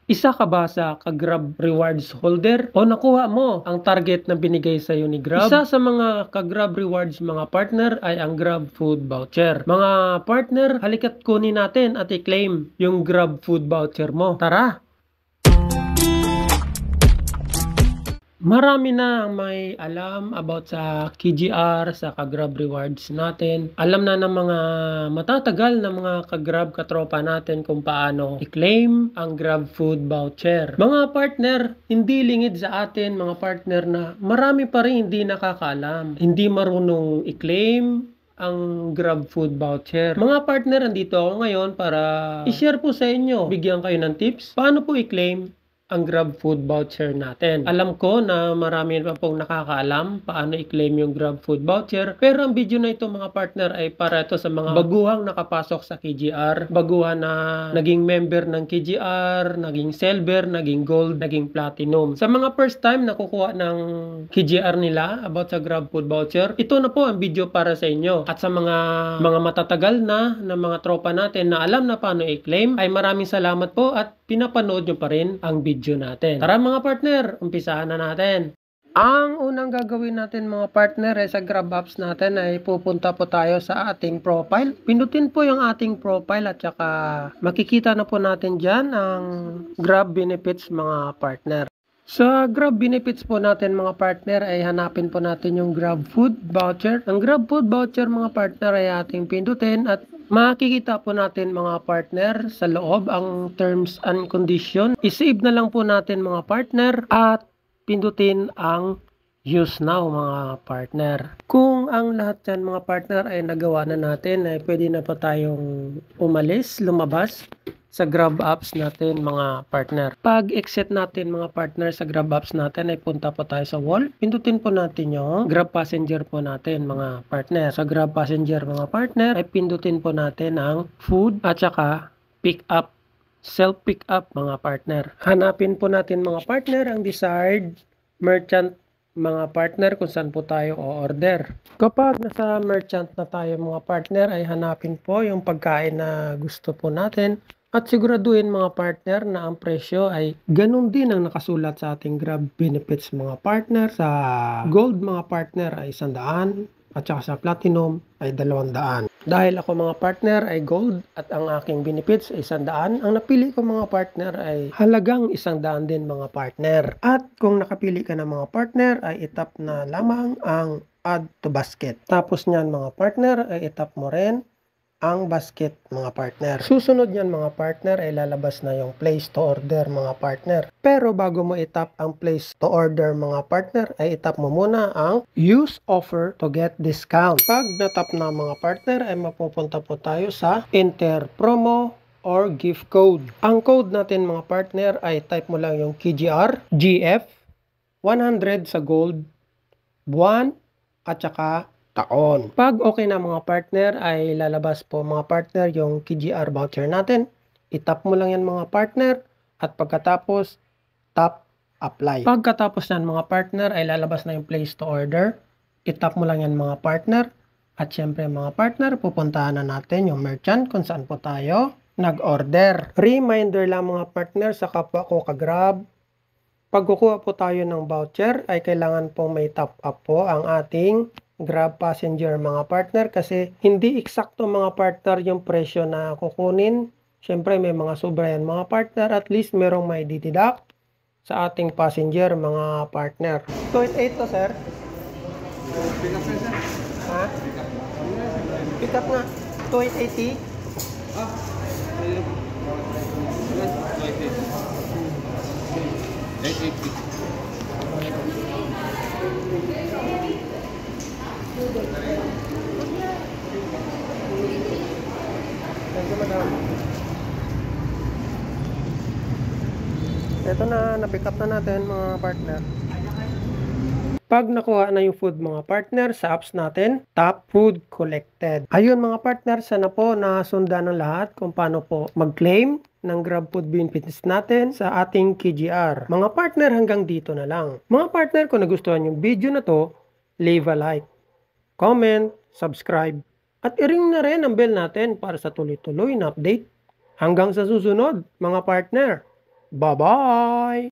Isa ka ba sa ka-Grab rewards holder o nakuha mo ang target na binigay sa iyo ni Grab? Isa sa mga ka-Grab rewards mga partner ay ang Grab food voucher. Mga partner, halika't kunin natin at i-claim yung Grab food voucher mo. Tara! Marami na ang may alam about sa KGR, sa ka-Grab rewards natin. Alam na ng mga matatagal na mga ka-Grab katropa natin kung paano i-claim ang Grab food voucher. Mga partner, hindi lingid sa atin mga partner na marami pa rin hindi nakakaalam. Hindi marunong i-claim ang Grab food voucher. Mga partner, andito ako ngayon para i-share po sa inyo. Bigyan kayo ng tips. Paano po i-claim ang Grab food voucher natin. Alam ko na marami pa pong nakakaalam paano i-claim yung Grab food voucher, pero ang video na ito mga partner ay para ito sa mga baguhang nakapasok sa KGR, baguhan na naging member ng KGR, naging silver, naging gold, naging platinum. Sa mga first time nakukuha ng KGR nila about sa Grab food voucher, ito na po ang video para sa inyo. At sa mga matatagal na mga tropa natin na alam na paano i-claim, ay maraming salamat po at pinapanood nyo pa rin ang video natin. Tara mga partner, umpisahan na natin. Ang unang gagawin natin mga partner ay sa Grab apps natin ay pupunta po tayo sa ating profile. Pindutin po yung ating profile at saka makikita na po natin dyan ang Grab benefits mga partner. Sa Grab benefits po natin mga partner ay hanapin po natin yung Grab food voucher. Ang Grab food voucher mga partner ay ating pindutin at makikita po natin mga partner sa loob ang terms and condition. I-save na lang po natin mga partner at pindutin ang use now mga partner. Kung ang lahat yan mga partner ay nagawa na natin ay pwede na pa tayong umalis, lumabas sa Grab apps natin mga partner. Pag exit natin mga partner sa Grab apps natin ay punta po tayo sa wall. Pindutin po natin yung Grab passenger po natin mga partner. Sa Grab passenger mga partner ay pindutin po natin ang food at saka pick up, self pick up mga partner. Hanapin po natin mga partner ang desired merchant mga partner kung saan po tayo o-order. Kapag nasa merchant na tayo mga partner ay hanapin po yung pagkain na gusto po natin. At siguraduhin mga partner na ang presyo ay ganun din ang nakasulat sa ating Grab benefits mga partner. Sa gold mga partner ay 100 at saka sa platinum ay 200. Dahil ako mga partner ay gold at ang aking benefits ay 100, ang napili ko mga partner ay halagang 100 din mga partner. At kung nakapili ka ng mga partner ay itap na lamang ang add to basket. Tapos niyan mga partner ay itap mo rin ang basket mga partner. Susunod niyan mga partner ay lalabas na yung place to order mga partner. Pero bago mo itap ang place to order mga partner ay itap mo muna ang use offer to get discount. Pag natap na mga partner ay mapupunta po tayo sa enter promo or gift code. Ang code natin mga partner ay type mo lang yung KGR, GF, 100 sa gold, buwan at saka taon. Pag okay na mga partner ay lalabas po mga partner yung KGR voucher natin. Itap mo lang yan mga partner at pagkatapos tap apply. Pagkatapos yan mga partner ay lalabas na yung place to order. Itap mo lang yan mga partner at syempre mga partner pupuntahan na natin yung merchant kung saan po tayo nag-order. Reminder lang mga partner sa kapwa ko ka-Grab. Pag kukuha po tayo ng voucher ay kailangan pong may top up po ang ating Grab passenger mga partner kasi hindi eksakto mga partner yung presyo na kukunin. Siyempre may mga sobra yan mga partner, at least merong may dideduct sa ating passenger mga partner. 288 to sir? Pick up na sir. Ha? Pick up nga. 2880? Ah, ayun. 880. Thank you, madam. Ito na, na-pick up na natin mga partner. Pag nakuha na yung food mga partner sa apps natin, tap food collected. Ayun mga partner, sana po nasundan ng lahat kung paano po mag-claim ng Grab food benefits natin sa ating KGR. Mga partner, hanggang dito na lang. Mga partner, kung nagustuhan yung video na to, leave a like, comment, subscribe, at i-ring na rin ang bell natin para sa tuloy-tuloy na update. Hanggang sa susunod, mga partner. Bye-bye!